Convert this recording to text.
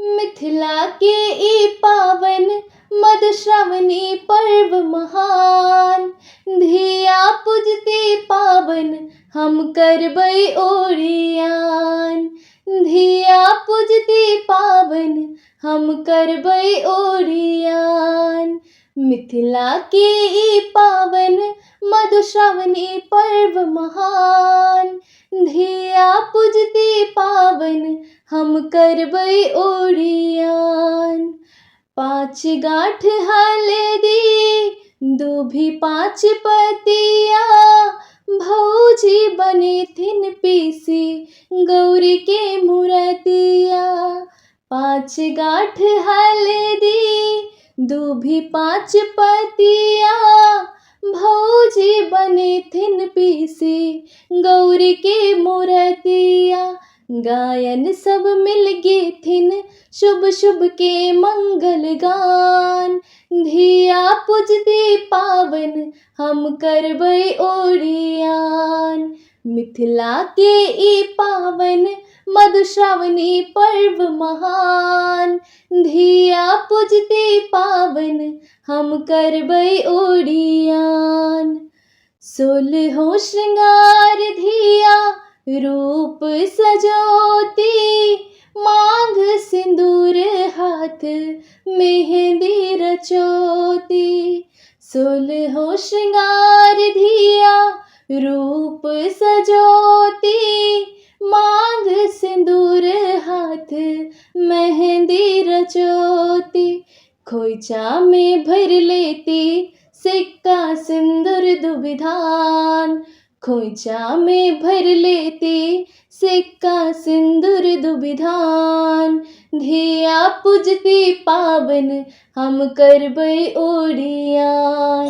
मिथिला के ई पावन मधुश्रावणी पर्व महान। धिया पूजती पावन हम करबै ओरियान। धिया पूजती पावन हम करबै ओरियान। मिथिला के ई पावन मधुश्रावणी पर्व महान। धिया पूजती पावन हम करबै ओरियान। 5 गाँठ हल्दी दूभी 5 पतिया, भौजी बनेथिन पीसी गौरी के मूरतिया। 5 गाँठ हल्दी दूभी 5 पतिया, भौजी बनेथिन पीसी गौरी के मूरतिया। गायन सब मिल गेथिन शुभ शुभ के मंगल गान। धिया पूजती पावन हम करबै ओरियान। मिथिला के ई पावन मधुश्रावणी पर्व महान। धिया पूजती पावन हम करबै ओरियान। 16हों श्रृंगार धिया रूप सजोती, मांग सिंदूर हाथ मेहंदी रचोती। 16हों श्रृंगार धिया रूप सजोती, मांग सिंदूर हाथ मेहंदी रचोती। खोइचा में भर लेती सिक्का सिंदूर दुबिधान। खोइचा में भर लेती सिक्का सिंदूर दुबिधान। धिया पूजती पावन हम करबै ओरियान।